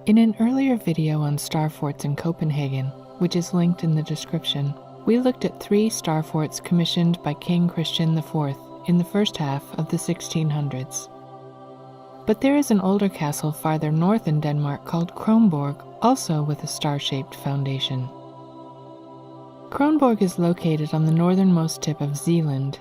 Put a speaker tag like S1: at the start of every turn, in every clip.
S1: In an earlier video on star forts in Copenhagen, which is linked in the description, we looked at 3 star forts commissioned by King Christian IV in the first half of the 1600s. But there is an older castle farther north in Denmark called Kronborg, also with a star-shaped foundation. Kronborg is located on the northernmost tip of Zealand.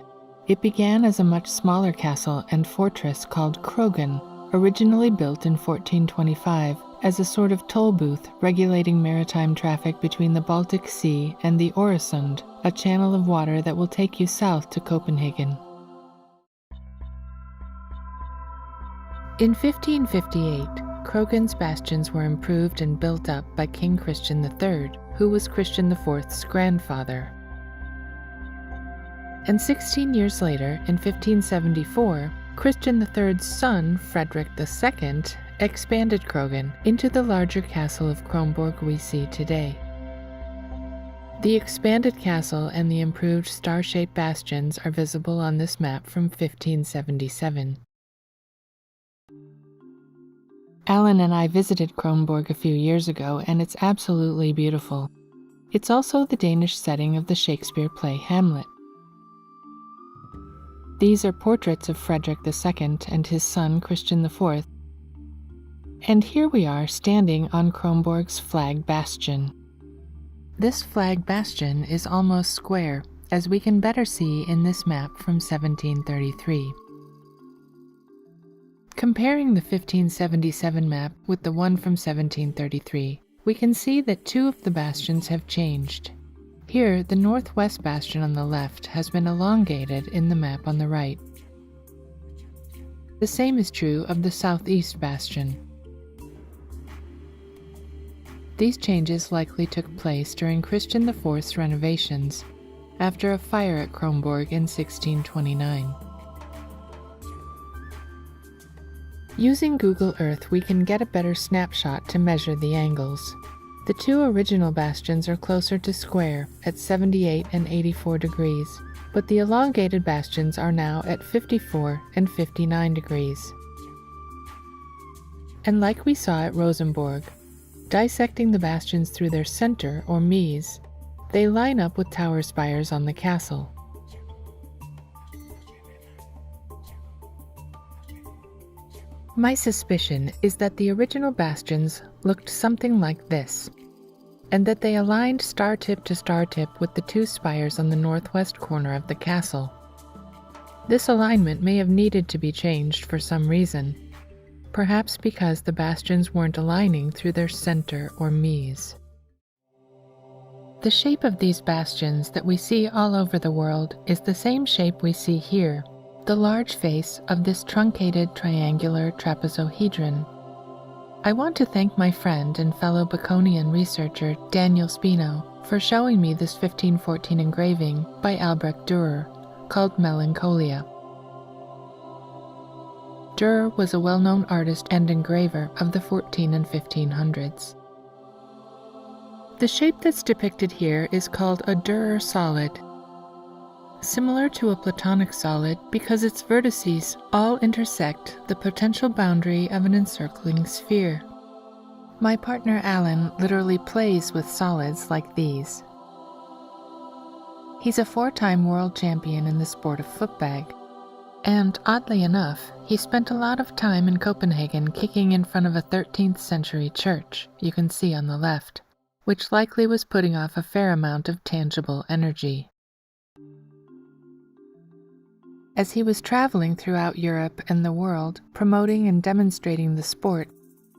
S1: It began as a much smaller castle and fortress called Krogen, originally built in 1425 as a sort of toll booth regulating maritime traffic between the Baltic Sea and the Øresund, a channel of water that will take you south to Copenhagen. In 1558, Krogen's bastions were improved and built up by King Christian III, who was Christian IV's grandfather. And 16 years later, in 1574, Christian III's son, Frederick II, expanded Krogen into the larger castle of Kronborg we see today. The expanded castle and the improved star-shaped bastions are visible on this map from 1577. Alan and I visited Kronborg a few years ago, and it's absolutely beautiful. It's also the Danish setting of the Shakespeare play Hamlet. These are portraits of Frederick II and his son Christian IV. And here we are standing on Kronborg's flag bastion. This flag bastion is almost square, as we can better see in this map from 1733. Comparing the 1577 map with the one from 1733, we can see that 2 of the bastions have changed. Here, the northwest bastion on the left has been elongated in the map on the right. The same is true of the southeast bastion. These changes likely took place during Christian IV's renovations, after a fire at Kronborg in 1629. Using Google Earth, we can get a better snapshot to measure the angles. The 2 original bastions are closer to square at 78 and 84 degrees, but the elongated bastions are now at 54 and 59 degrees. And like we saw at Rosenborg, dissecting the bastions through their center, or mise, they line up with tower spires on the castle. My suspicion is that the original bastions looked something like this, and that they aligned star tip to star tip with the 2 spires on the northwest corner of the castle. This alignment may have needed to be changed for some reason, perhaps because the bastions weren't aligning through their center or mise. The shape of these bastions that we see all over the world is the same shape we see here, the large face of this truncated triangular trapezohedron. I want to thank my friend and fellow Baconian researcher Daniel Spino for showing me this 1514 engraving by Albrecht Dürer called Melencolia. Dürer was a well-known artist and engraver of the 14 and 1500s. The shape that's depicted here is called a Dürer solid, similar to a Platonic solid because its vertices all intersect the potential boundary of an encircling sphere. My partner Alan literally plays with solids like these. He's a 4-time world champion in the sport of footbag, and oddly enough, he spent a lot of time in Copenhagen kicking in front of a 13th century church, you can see on the left, which likely was putting off a fair amount of tangible energy. As he was traveling throughout Europe and the world, promoting and demonstrating the sport,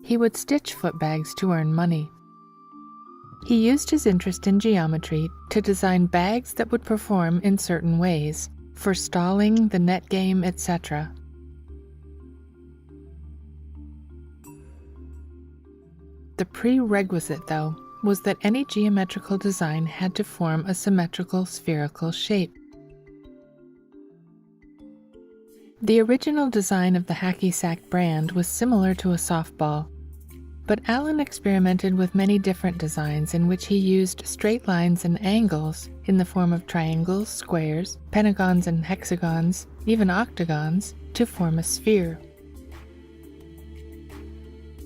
S1: he would stitch footbags to earn money. He used his interest in geometry to design bags that would perform in certain ways, for stalling, the net game, etc. The prerequisite, though, was that any geometrical design had to form a symmetrical spherical shape. The original design of the hacky sack brand was similar to a softball, but Alan experimented with many different designs in which he used straight lines and angles in the form of triangles, squares, pentagons and hexagons, even octagons, to form a sphere.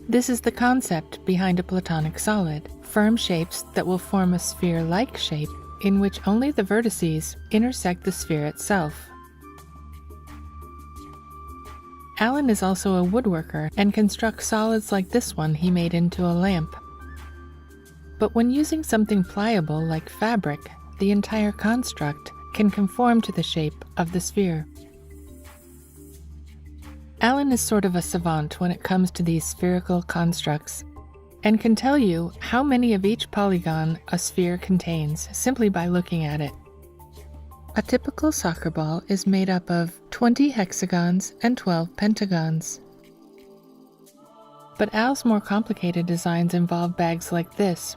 S1: This is the concept behind a Platonic solid, firm shapes that will form a sphere-like shape in which only the vertices intersect the sphere itself. Alan is also a woodworker and constructs solids like this one he made into a lamp. But when using something pliable like fabric, the entire construct can conform to the shape of the sphere. Alan is sort of a savant when it comes to these spherical constructs, and can tell you how many of each polygon a sphere contains simply by looking at it. A typical soccer ball is made up of 20 hexagons and 12 pentagons. But Al's more complicated designs involve bags like this.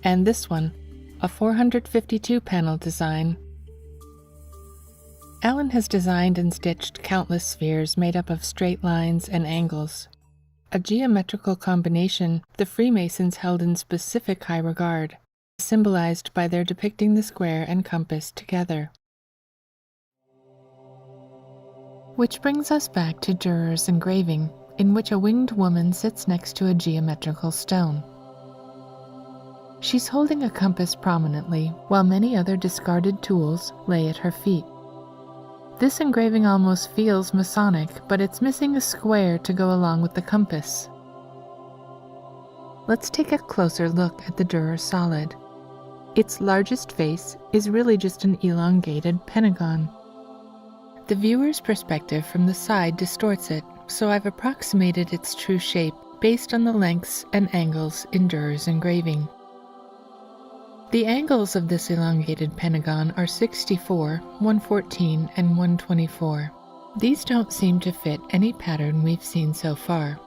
S1: And this one, a 452 panel design. Alan has designed and stitched countless spheres made up of straight lines and angles, a geometrical combination the Freemasons held in specific high regard, symbolized by their depicting the square and compass together. Which brings us back to Dürer's engraving, in which a winged woman sits next to a geometrical stone. She's holding a compass prominently, while many other discarded tools lay at her feet. This engraving almost feels Masonic, but it's missing a square to go along with the compass. Let's take a closer look at the Dürer solid. Its largest face is really just an elongated pentagon. The viewer's perspective from the side distorts it, so I've approximated its true shape based on the lengths and angles in Dürer's engraving. The angles of this elongated pentagon are 64, 114, and 124. These don't seem to fit any pattern we've seen so far.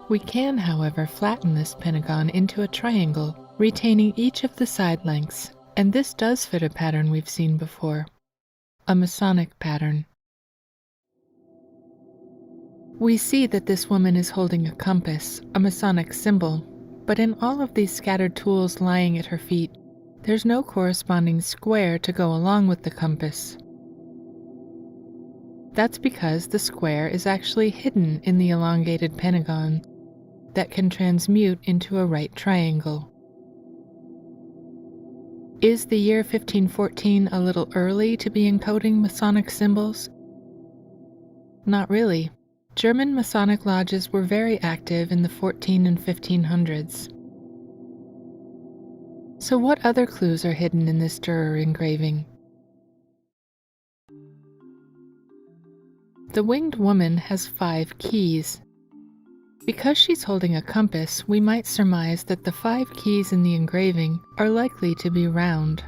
S1: We can, however, flatten this pentagon into a triangle, retaining each of the side lengths, and this does fit a pattern we've seen before, a Masonic pattern. We see that this woman is holding a compass, a Masonic symbol, but in all of these scattered tools lying at her feet, there's no corresponding square to go along with the compass. That's because the square is actually hidden in the elongated pentagon that can transmute into a right triangle. Is the year 1514 a little early to be encoding Masonic symbols? Not really. German Masonic lodges were very active in the 14 and 1500s. So what other clues are hidden in this Dürer engraving? The winged woman has 5 keys. Because she's holding a compass, we might surmise that the 5 keys in the engraving are likely to be round.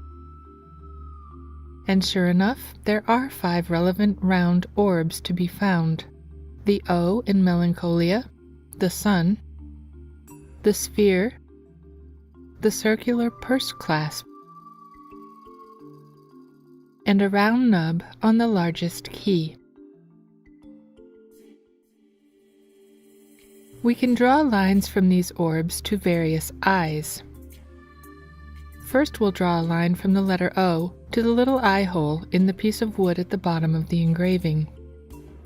S1: And sure enough, there are 5 relevant round orbs to be found. The O in Melencolia, the sun, the sphere, the circular purse clasp, and a round nub on the largest key. We can draw lines from these orbs to various eyes. First we'll draw a line from the letter O to the little eye hole in the piece of wood at the bottom of the engraving.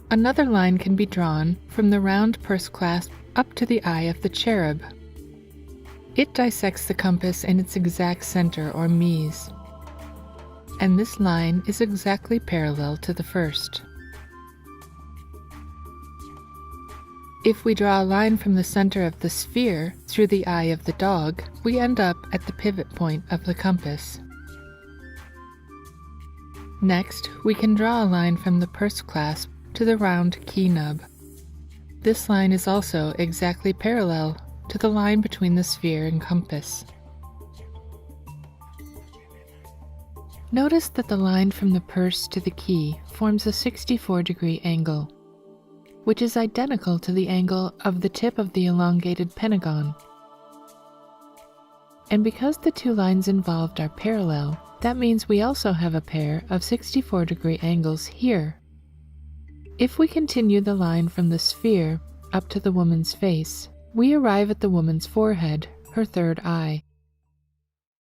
S1: Another line can be drawn from the round purse clasp up to the eye of the cherub. It dissects the compass in its exact center or mise, and this line is exactly parallel to the first. If we draw a line from the center of the sphere through the eye of the dog, we end up at the pivot point of the compass. Next, we can draw a line from the purse clasp to the round key nub. This line is also exactly parallel to the line between the sphere and compass. Notice that the line from the purse to the key forms a 64-degree angle, which is identical to the angle of the tip of the elongated pentagon. And because the two lines involved are parallel, that means we also have a pair of 64-degree angles here. If we continue the line from the sphere up to the woman's face, we arrive at the woman's forehead, her third eye.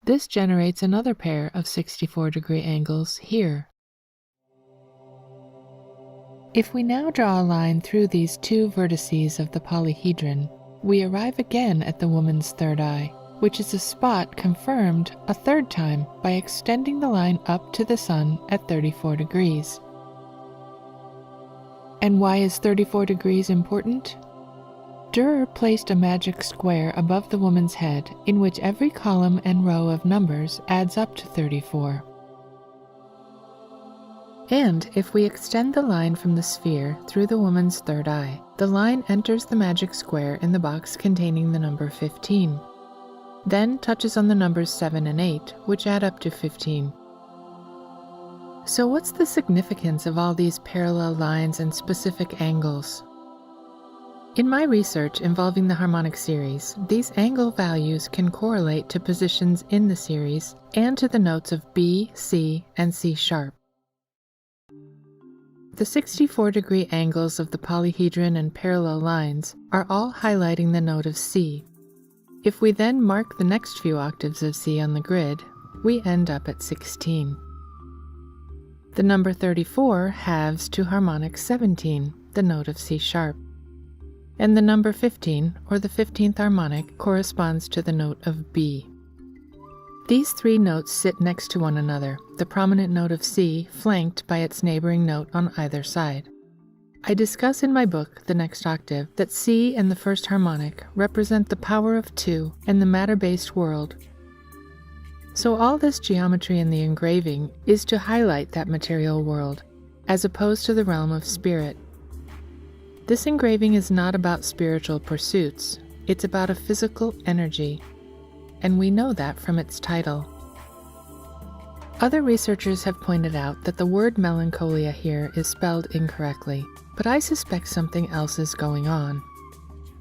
S1: This generates another pair of 64-degree angles here. If we now draw a line through these two vertices of the polyhedron, we arrive again at the woman's third eye, which is a spot confirmed a third time by extending the line up to the sun at 34 degrees. And why is 34 degrees important? Dürer placed a magic square above the woman's head in which every column and row of numbers adds up to 34. And if we extend the line from the sphere through the woman's third eye, the line enters the magic square in the box containing the number 15, then touches on the numbers 7 and 8, which add up to 15. So what's the significance of all these parallel lines and specific angles? In my research involving the harmonic series, these angle values can correlate to positions in the series and to the notes of B, C, and C sharp. The 64-degree angles of the polyhedron and parallel lines are all highlighting the note of C. If we then mark the next few octaves of C on the grid, we end up at 16. The number 34 halves to harmonic 17, the note of C sharp. And the number 15, or the 15th harmonic, corresponds to the note of B. These three notes sit next to one another, the prominent note of C flanked by its neighboring note on either side. I discuss in my book, The Next Octave, that C and the first harmonic represent the power of two and the matter-based world. So all this geometry in the engraving is to highlight that material world, as opposed to the realm of spirit. This engraving is not about spiritual pursuits, it's about a physical energy, and we know that from its title. Other researchers have pointed out that the word Melencolia here is spelled incorrectly, but I suspect something else is going on.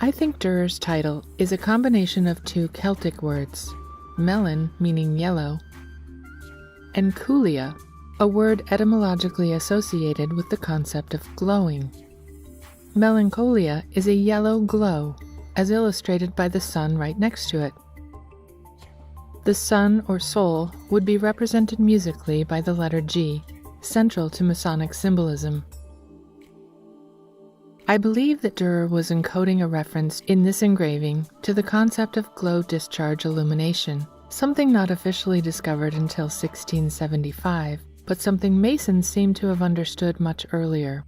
S1: I think Dürer's title is a combination of two Celtic words, melen meaning yellow, and colia, a word etymologically associated with the concept of glowing. Melencolia is a yellow glow, as illustrated by the sun right next to it. The sun or soul would be represented musically by the letter G, central to Masonic symbolism. I believe that Dürer was encoding a reference in this engraving to the concept of glow-discharge illumination, something not officially discovered until 1675, but something Masons seem to have understood much earlier.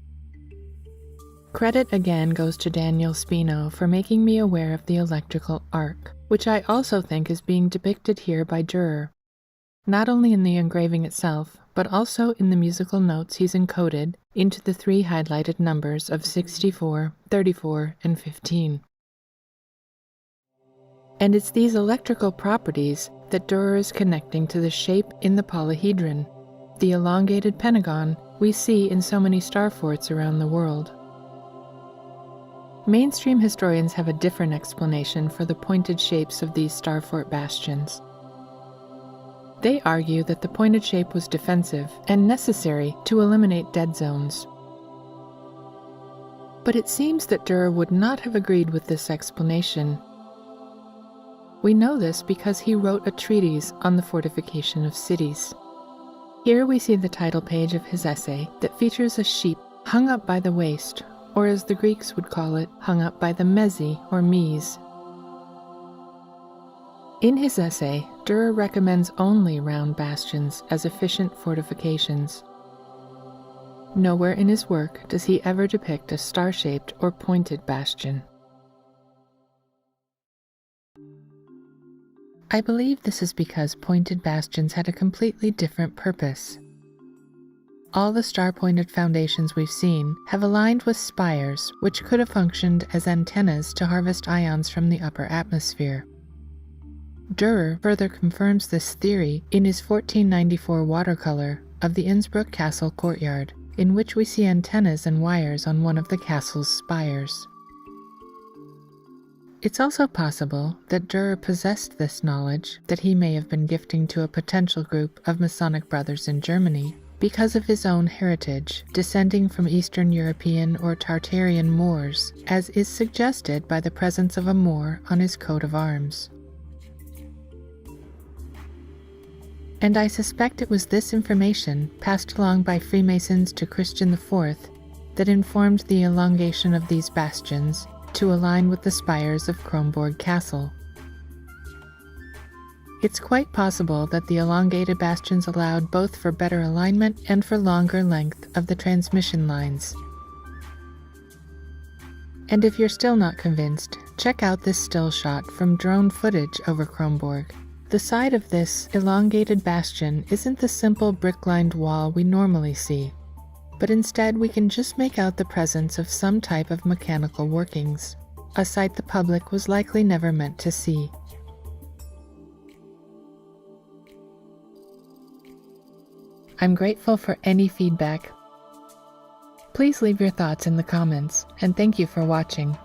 S1: Credit again goes to Daniel Spino for making me aware of the electrical arc, which I also think is being depicted here by Dürer, not only in the engraving itself, but also in the musical notes he's encoded into the three highlighted numbers of 64, 34, and 15. And it's these electrical properties that Dürer is connecting to the shape in the polyhedron, the elongated pentagon we see in so many star forts around the world. Mainstream historians have a different explanation for the pointed shapes of these star fort bastions. They argue that the pointed shape was defensive and necessary to eliminate dead zones. But it seems that Dürer would not have agreed with this explanation. We know this because he wrote a treatise on the fortification of cities. Here we see the title page of his essay that features a sheep hung up by the waist, or as the Greeks would call it, hung up by the mezi or mies. In his essay, Dürer recommends only round bastions as efficient fortifications. Nowhere in his work does he ever depict a star-shaped or pointed bastion. I believe this is because pointed bastions had a completely different purpose. All the star-pointed foundations we've seen have aligned with spires, which could have functioned as antennas to harvest ions from the upper atmosphere. Dürer further confirms this theory in his 1494 watercolor of the Innsbruck castle courtyard, in which we see antennas and wires on one of the castle's spires. It's also possible that Dürer possessed this knowledge that he may have been gifting to a potential group of Masonic brothers in Germany because of his own heritage, descending from Eastern European or Tartarian Moors, as is suggested by the presence of a Moor on his coat of arms. And I suspect it was this information, passed along by Freemasons to Christian IV, that informed the elongation of these bastions to align with the spires of Kronborg Castle. It's quite possible that the elongated bastions allowed both for better alignment and for longer length of the transmission lines. And if you're still not convinced, check out this still shot from drone footage over Kronborg. The side of this elongated bastion isn't the simple brick-lined wall we normally see, but instead we can just make out the presence of some type of mechanical workings, a sight the public was likely never meant to see. I'm grateful for any feedback. Please leave your thoughts in the comments, and thank you for watching.